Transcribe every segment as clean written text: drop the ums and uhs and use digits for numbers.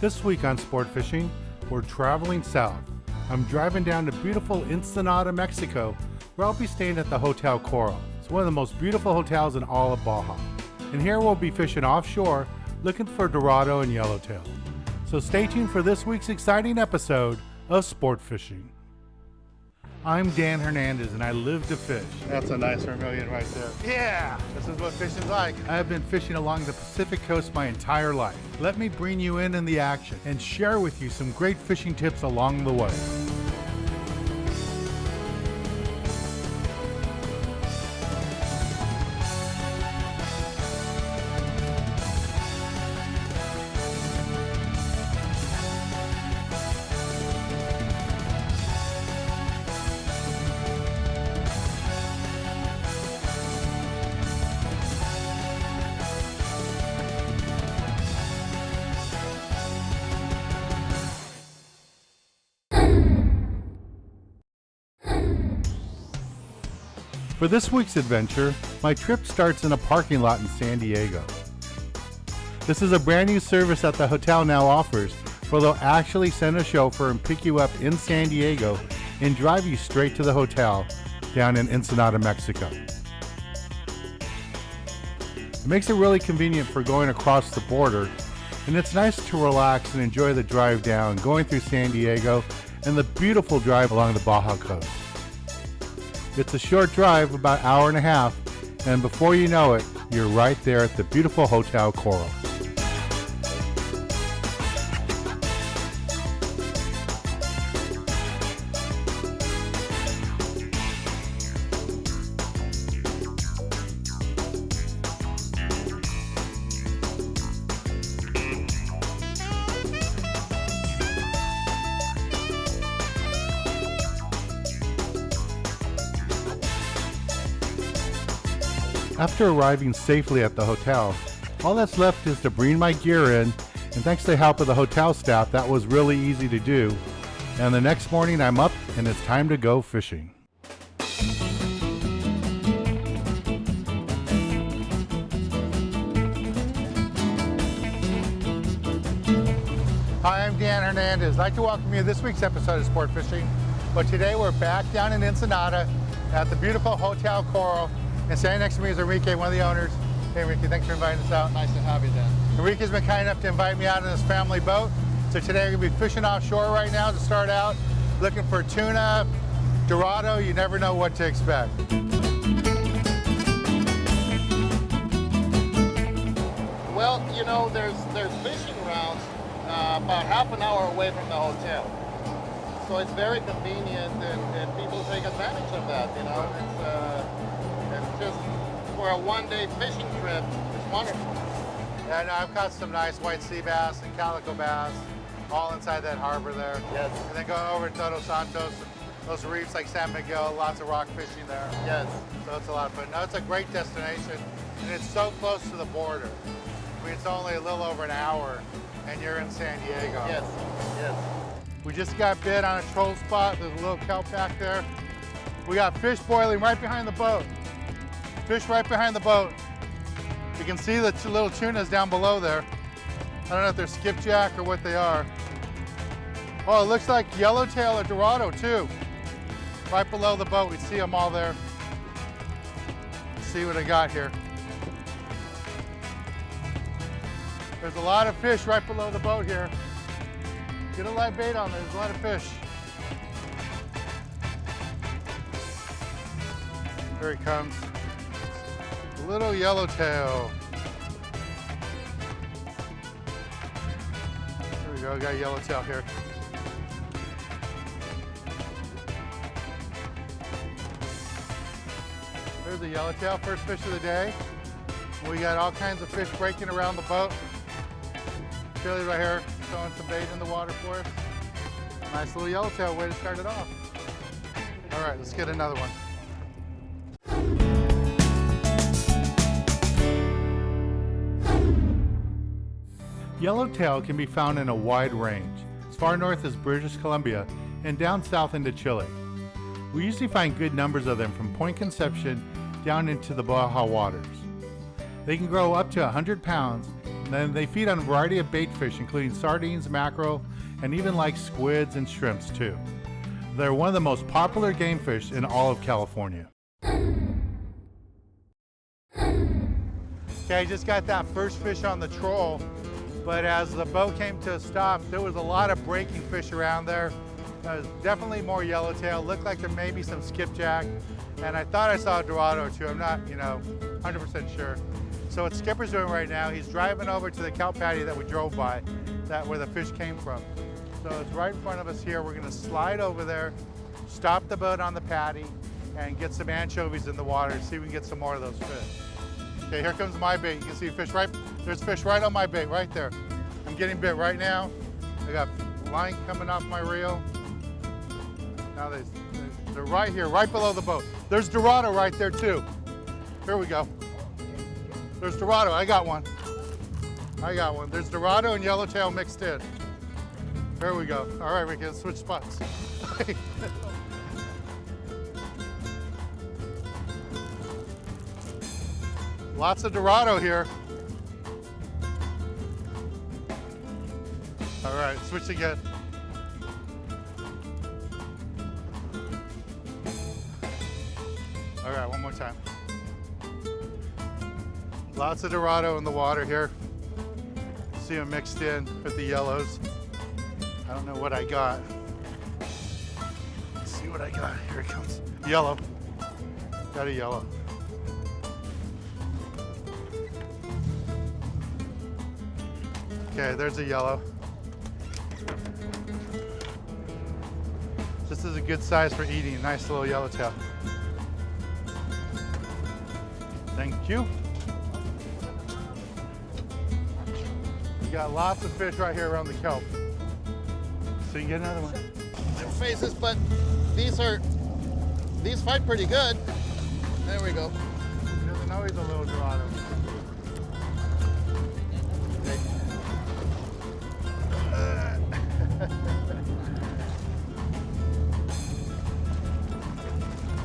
This week on Sport Fishing, we're traveling south. I'm driving down to beautiful Ensenada, Mexico, where I'll be staying at the Hotel Coral. It's one of the most beautiful hotels in all of Baja. And here we'll be fishing offshore, looking for dorado and yellowtail. So stay tuned for this week's exciting episode of Sport Fishing. I'm Dan Hernandez and I live to fish. That's a nice vermilion right there. Yeah, this is what fishing's like. I have been fishing along the Pacific coast my entire life. Let me bring you in the action and share with you some great fishing tips along the way. For this week's adventure, my trip starts in a parking lot in San Diego. This is a brand new service that the hotel now offers, where they'll actually send a chauffeur and pick you up in San Diego and drive you straight to the hotel down in Ensenada, Mexico. It makes it really convenient for going across the border, and it's nice to relax and enjoy the drive down, going through San Diego and the beautiful drive along the Baja coast. It's a short drive, about an hour and a half, and before you know it, you're right there at the beautiful Hotel Coral. After arriving safely at the hotel, all that's left is to bring my gear in, and thanks to the help of the hotel staff, that was really easy to do. And the next morning I'm up and it's time to go fishing. Hi, I'm Dan Hernandez. I'd like to welcome you to this week's episode of Sport Fishing. But today we're back down in Ensenada at the beautiful Hotel Coral. And standing next to me is Enrique, one of the owners. Hey Enrique, thanks for inviting us out. Nice to have you, Dan. Enrique's been kind enough to invite me out in his family boat. So today we're going to be fishing offshore right now to start out, looking for tuna, dorado. You never know what to expect. Well, you know, there's fishing routes about half an hour away from the hotel. So it's very convenient and people take advantage of that, you know. It's just for a one-day fishing trip, it's wonderful. Yeah, no, I've caught some nice white sea bass and calico bass, all inside that harbor there. Yes. And then going over to Todos Santos, those reefs like San Miguel, lots of rock fishing there. Yes. So it's a lot of fun. No, it's a great destination, and it's so close to the border. I mean, it's only a little over an hour, and you're in San Diego. Yes, yes. We just got bit on a troll spot. There's a little kelp back there. We got fish boiling right behind the boat. Fish right behind the boat. You can see the little tunas down below there. I don't know if they're skipjack or what they are. Oh, it looks like yellowtail or dorado too. Right below the boat, we see them all there. Let's see what I got here. There's a lot of fish right below the boat here. Get a live bait on there, there's a lot of fish. There he comes. Little yellowtail. There we go, I got a yellowtail here. There's a yellowtail, first fish of the day. We got all kinds of fish breaking around the boat. Chili right here, throwing some bait in the water for us. Nice little yellowtail, way to start it off. All right, let's get another one. Yellowtail can be found in a wide range, as far north as British Columbia and down south into Chile. We usually find good numbers of them from Point Conception down into the Baja waters. They can grow up to 100 pounds And they feed on a variety of bait fish, including sardines, mackerel, and even like squids and shrimps too. They're one of the most popular game fish in all of California. Okay, I just got that first fish on the troll, but as the boat came to a stop, there was a lot of breaking fish around there. There's definitely more yellowtail. Looked like there may be some skipjack, and I thought I saw a dorado too. I'm not, 100% sure. So what Skipper's doing right now, he's driving over to the kelp patty that we drove by, where the fish came from. So it's right in front of us here. We're gonna slide over there, stop the boat on the patty, and get some anchovies in the water and see if we can get some more of those fish. Okay, here comes my bait. You can see fish there's fish right on my bait, right there. I'm getting bit right now. I got line coming off my reel. Now they're right here, right below the boat. There's dorado right there too. Here we go. There's dorado, I got one. There's dorado and yellowtail mixed in. There we go. All right, we can switch spots. Lots of dorado here. All right, switch again. All right, one more time. Lots of dorado in the water here. See them mixed in with the yellows. I don't know what I got. Let's see what I got. Here it comes. Yellow. Got a yellow. Okay, there's a yellow. This is a good size for eating. A nice little yellowtail. Thank you. We got lots of fish right here around the kelp. So you can get another one. Their faces, but these fight pretty good. There we go. He doesn't know he's a little dorado.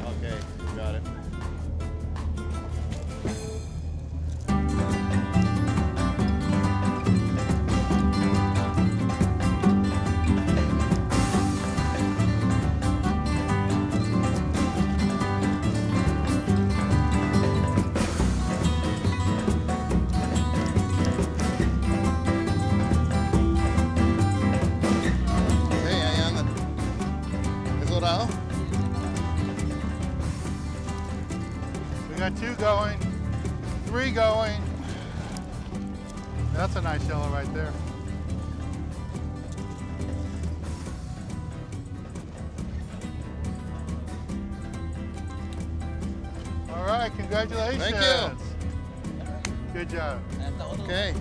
Okay, got it. We got 2 going, 3 going. That's a nice yellow right there. All right, congratulations. Thank you. Good job. Okay.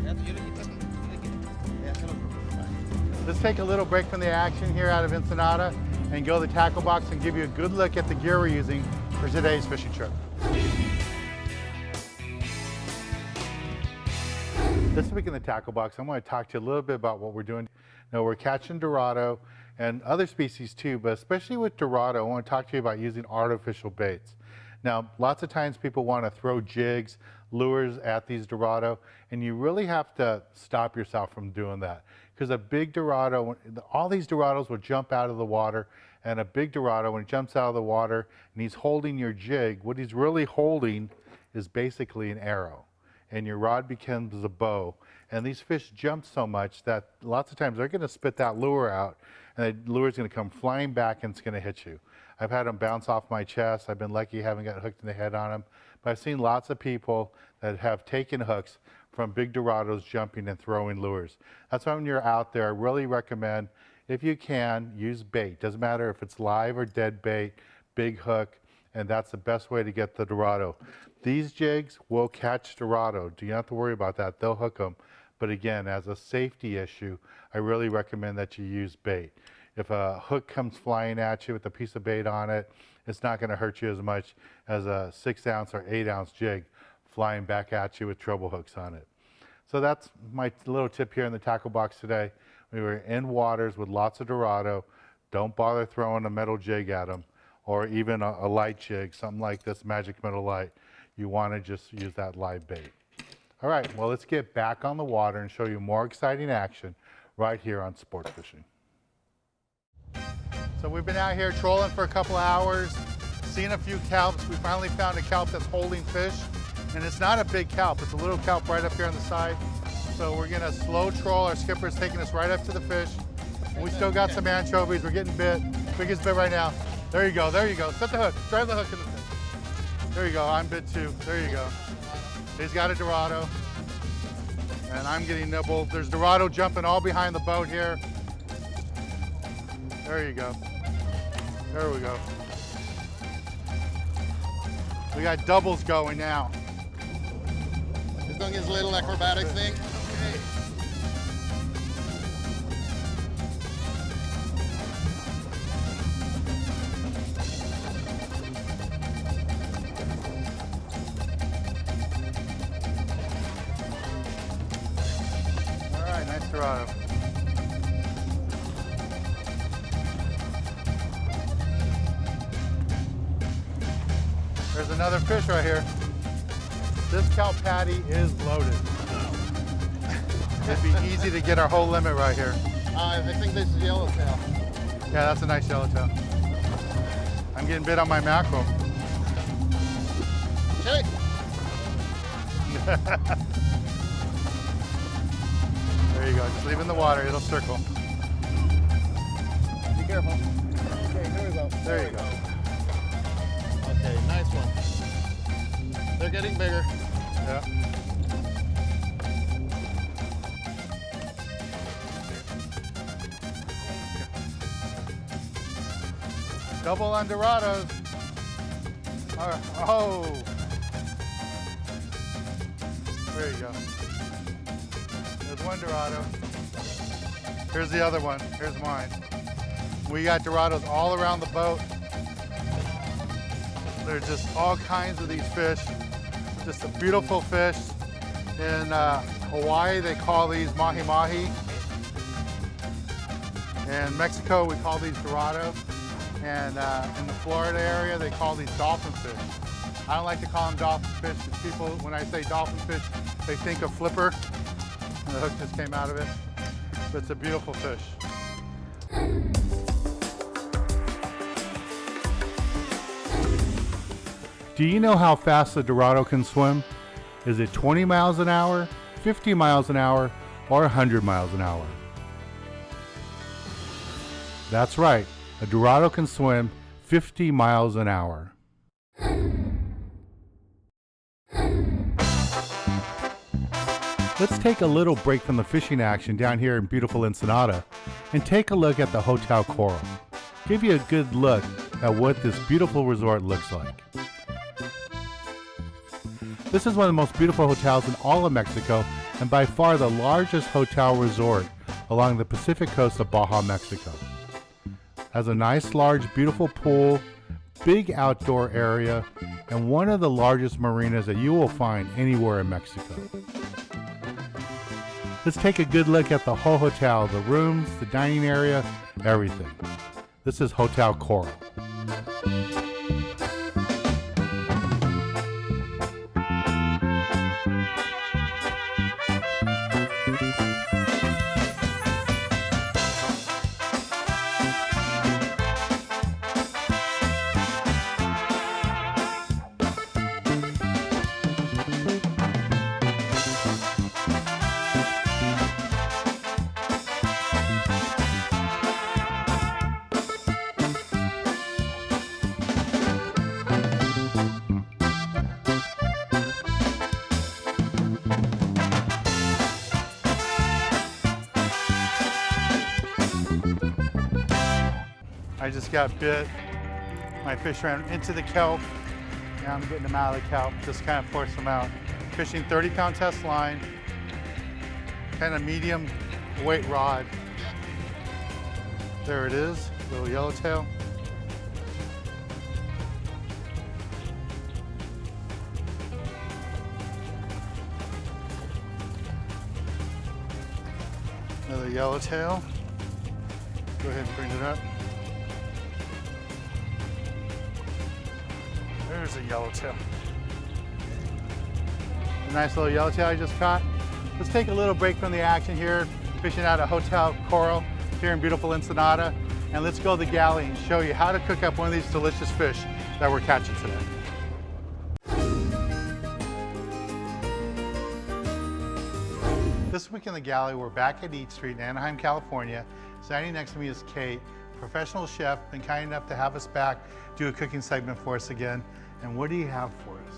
Let's take a little break from the action here out of Ensenada and go to the tackle box and give you a good look at the gear we're using for today's fishing trip. This week in the tackle box, I want to talk to you a little bit about what we're doing. Now, we're catching dorado and other species too, but especially with dorado, I want to talk to you about using artificial baits. Now, lots of times people want to throw jigs, lures at these dorado, and you really have to stop yourself from doing that. Because a big dorado, all these dorados will jump out of the water, and a big dorado, when it jumps out of the water and he's holding your jig, what he's really holding is basically an arrow. And your rod becomes a bow. And these fish jump so much that lots of times they're gonna spit that lure out, and the lure's gonna come flying back and it's gonna hit you. I've had them bounce off my chest. I've been lucky I haven't got hooked in the head on them. But I've seen lots of people that have taken hooks from big dorados jumping and throwing lures. That's why when you're out there, I really recommend, if you can, use bait. Doesn't matter if it's live or dead bait, big hook, and that's the best way to get the dorado. These jigs will catch dorado. Do you not have to worry about that. They'll hook them. But again, as a safety issue, I really recommend that you use bait. If a hook comes flying at you with a piece of bait on it, it's not gonna hurt you as much as a 6-ounce or 8-ounce jig flying back at you with treble hooks on it. So that's my little tip here in the tackle box today. We were in waters with lots of dorado. Don't bother throwing a metal jig at them, or even a light jig, something like this Magic Metal Light. You wanna just use that live bait. All right, well, let's get back on the water and show you more exciting action right here on Sport Fishing. So we've been out here trolling for a couple of hours, seen a few kelps. We finally found a kelp that's holding fish, and it's not a big kelp. It's a little kelp right up here on the side. So we're gonna slow troll. Our skipper's taking us right up to the fish. We still got some anchovies. We're getting bit. Biggest bit right now. There you go, there you go. Set the hook, drive the hook in the fish. There you go, I'm bit too. There you go. He's got a dorado, and I'm getting nibbled. There's dorado jumping all behind the boat here. There you go. There we go. We got doubles going now. He's doing his little acrobatic thing. Okay. All right, nice dorado. There's another fish right here. This kelp patty is loaded. It'd be easy to get our whole limit right here. I think this is yellowtail. Yeah, that's a nice yellowtail. I'm getting bit on my mackerel. Okay. There you go, just leave it in the water, it'll circle. Be careful. Okay, here we go. There you go. Okay, nice one. They're getting bigger. Yeah. Double on dorados. Oh. There you go. There's one dorado. Here's the other one. Here's mine. We got dorados all around the boat. There's just all kinds of these fish. Just a beautiful fish. In Hawaii, they call these mahi-mahi. In Mexico, we call these dorado. And in the Florida area, they call these dolphin fish. I don't like to call them dolphin fish because people, when I say dolphin fish, they think of flipper. And the hook just came out of it. But it's a beautiful fish. Do you know how fast the dorado can swim? Is it 20 miles an hour, 50 miles an hour, or 100 miles an hour? That's right, a dorado can swim 50 miles an hour. Let's take a little break from the fishing action down here in beautiful Ensenada and take a look at the Hotel Coral. Give you a good look at what this beautiful resort looks like. This is one of the most beautiful hotels in all of Mexico and by far the largest hotel resort along the Pacific coast of Baja, Mexico. Has a nice, large, beautiful pool, big outdoor area, and one of the largest marinas that you will find anywhere in Mexico. Let's take a good look at the whole hotel, the rooms, the dining area, everything. This is Hotel Coral. I just got bit. My fish ran into the kelp. Now I'm getting them out of the kelp. Just kind of force them out. Fishing 30-pound test line. Kind of medium weight rod. There it is, little yellowtail. Another yellowtail. Go ahead and bring it up. There's a yellowtail. a nice little yellowtail I just caught. Let's take a little break from the action here, fishing out of Hotel Coral here in beautiful Ensenada. And let's go to the galley and show you how to cook up one of these delicious fish that we're catching today. This week in the galley, we're back at Eat Street in Anaheim, California. Standing next to me is Kate, professional chef, been kind enough to have us back, do a cooking segment for us again. And what do you have for us?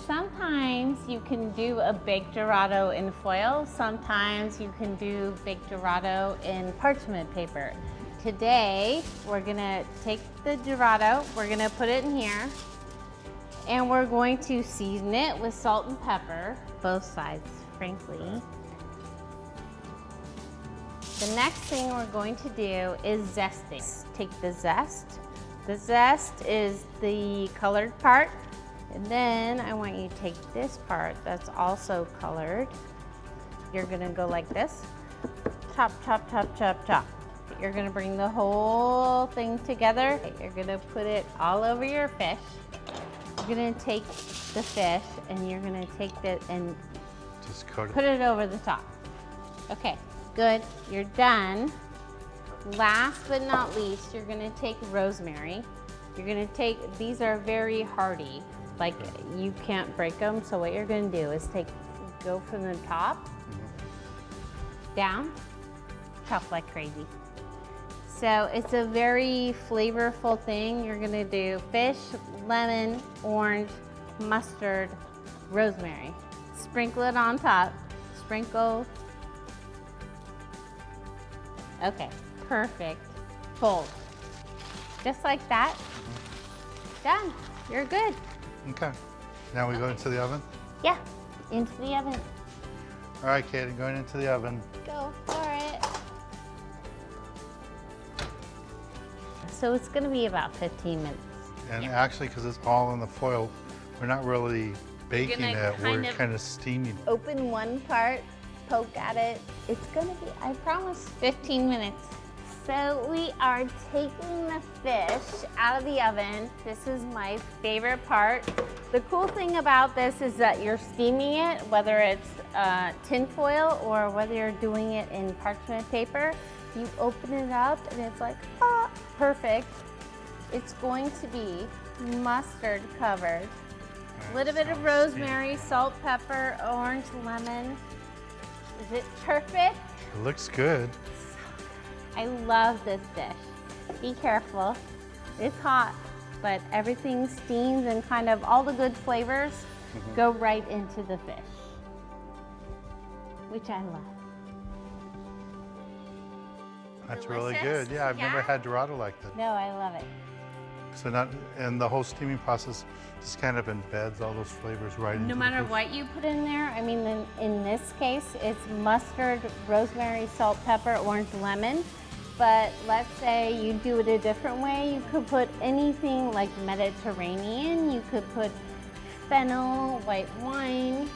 Sometimes you can do a baked dorado in foil. Sometimes you can do baked dorado in parchment paper. Today, we're gonna take the dorado, we're gonna put it in here, and we're going to season it with salt and pepper, both sides, frankly. The next thing we're going to do is zesting. Take the zest. The zest is the colored part. And then I want you to take this part that's also colored. You're gonna go like this. Chop, chop, chop, chop, chop. You're gonna bring the whole thing together. You're gonna put it all over your fish. You're gonna take the fish and you're gonna take it and just coat it. Put it over the top. Okay, good, you're done. Last but not least, you're gonna take rosemary. You're gonna take, these are very hardy, like you can't break them, so what you're gonna do is go from the top, down, chop like crazy. So it's a very flavorful thing. You're gonna do fish, lemon, orange, mustard, rosemary. Sprinkle it on top, sprinkle. Okay, perfect, fold. Just like that, done, you're good. Okay, now we go into the oven? Yeah, into the oven. All right, Kate, I'm going into the oven. Go for it. So it's gonna be about 15 minutes. And actually, because it's all in the foil, we're not really baking gonna it, we're kind of kind of steaming. Open one part, poke at it. It's gonna be, I promise, 15 minutes. So we are taking the fish out of the oven. This is my favorite part. The cool thing about this is that you're steaming it, whether it's tin foil or whether you're doing it in parchment paper. You open it up and it's like, ah, perfect. It's going to be mustard covered. A little bit of rosemary, salt, pepper, orange, lemon. Is it perfect? It looks good. I love this dish. Be careful. It's hot, but everything steams and kind of all the good flavors go right into the fish, which I love. That's really Delicious. good. Yeah, I've never had dorado like that. No, I love it. So and the whole steaming process just kind of embeds all those flavors right into No the matter fish. what you put in there, I mean, in this case, it's mustard, rosemary, salt, pepper, orange, lemon. But let's say you do it a different way. You could put anything like Mediterranean. You could put fennel, white wine.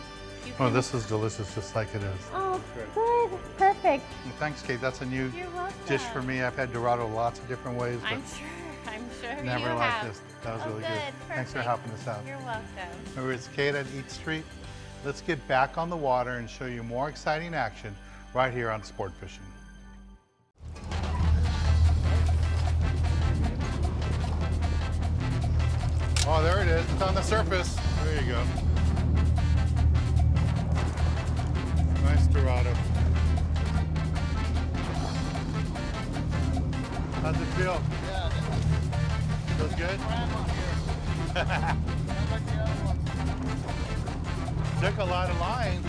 Oh, this is delicious just like it is. Oh, good, perfect. Well, thanks, Kate. That's a new You're welcome. dish for me. I've had dorado lots of different ways, but I'm sure never you like have. this. That was Oh, really good, good. Thanks for perfect. helping us out. You're welcome. Remember, it's Kate at Eat Street. Let's get back on the water and show you more exciting action right here on Sport Fishing. Oh, there it is. It's on the surface. There you go. Nice dorado. How's it feel? Yeah, Feels good? crab on here. Not like the other ones. Took a lot of line.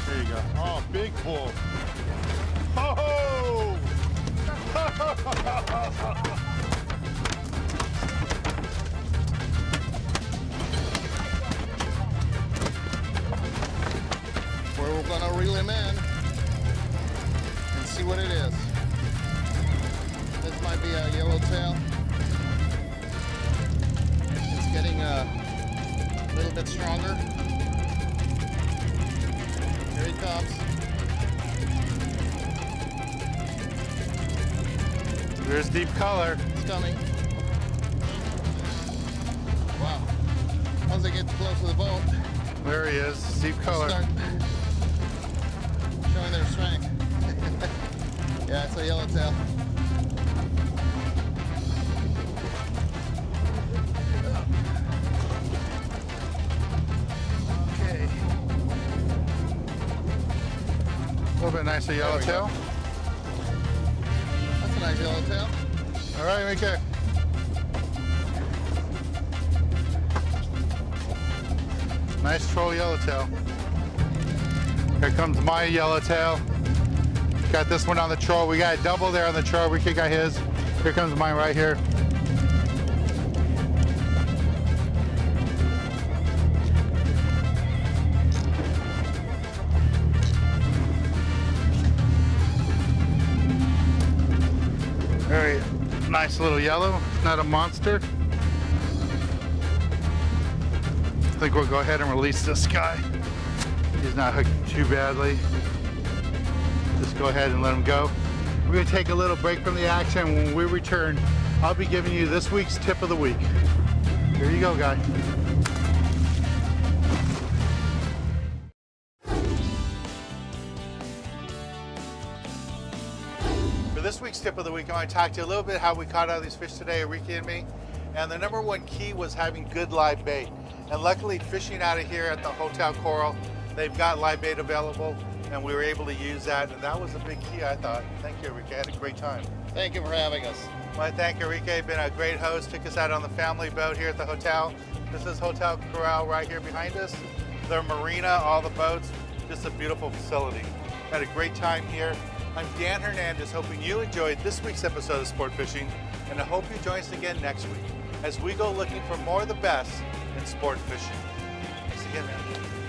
There you go. Oh, big pull. Oh! Where we're gonna reel him in and see what it is. This might be a yellowtail. It's getting a little bit stronger. Here he comes. There's deep color. It's coming. Wow. Once they get close to the boat, There he is, deep color. start showing their strength. Yeah, it's a yellowtail. Okay. A little bit nicer yellowtail. That's a nice yellowtail. All right, Enrique. Nice troll yellowtail. Here comes my yellowtail. Got this one on the troll. We got a double there on the troll. Enrique got his. Here comes mine right here. Very nice little yellow, not a monster. I think we'll go ahead and release this guy. He's not hooked too badly. Just go ahead and let him go. We're gonna take a little break from the action. When we return, I'll be giving you this week's tip of the week. Here you go, guy. For this week's tip of the week, I want to talk to you a little bit how we caught all these fish today, Enrique and me. And the number one key was having good live bait. And luckily, fishing out of here at the Hotel Coral, they've got live bait available, and we were able to use that. And that was a big key, I thought. Thank you, Enrique. I had a great time. Thank you for having us. I want to thank Enrique. Been a great host. Took us out on the family boat here at the hotel. This is Hotel Coral right here behind us. Their marina, all the boats, just a beautiful facility. Had a great time here. I'm Dan Hernandez, hoping you enjoyed this week's episode of Sport Fishing, and I hope you join us again next week as we go looking for more of the best in sport fishing. Thanks again, man.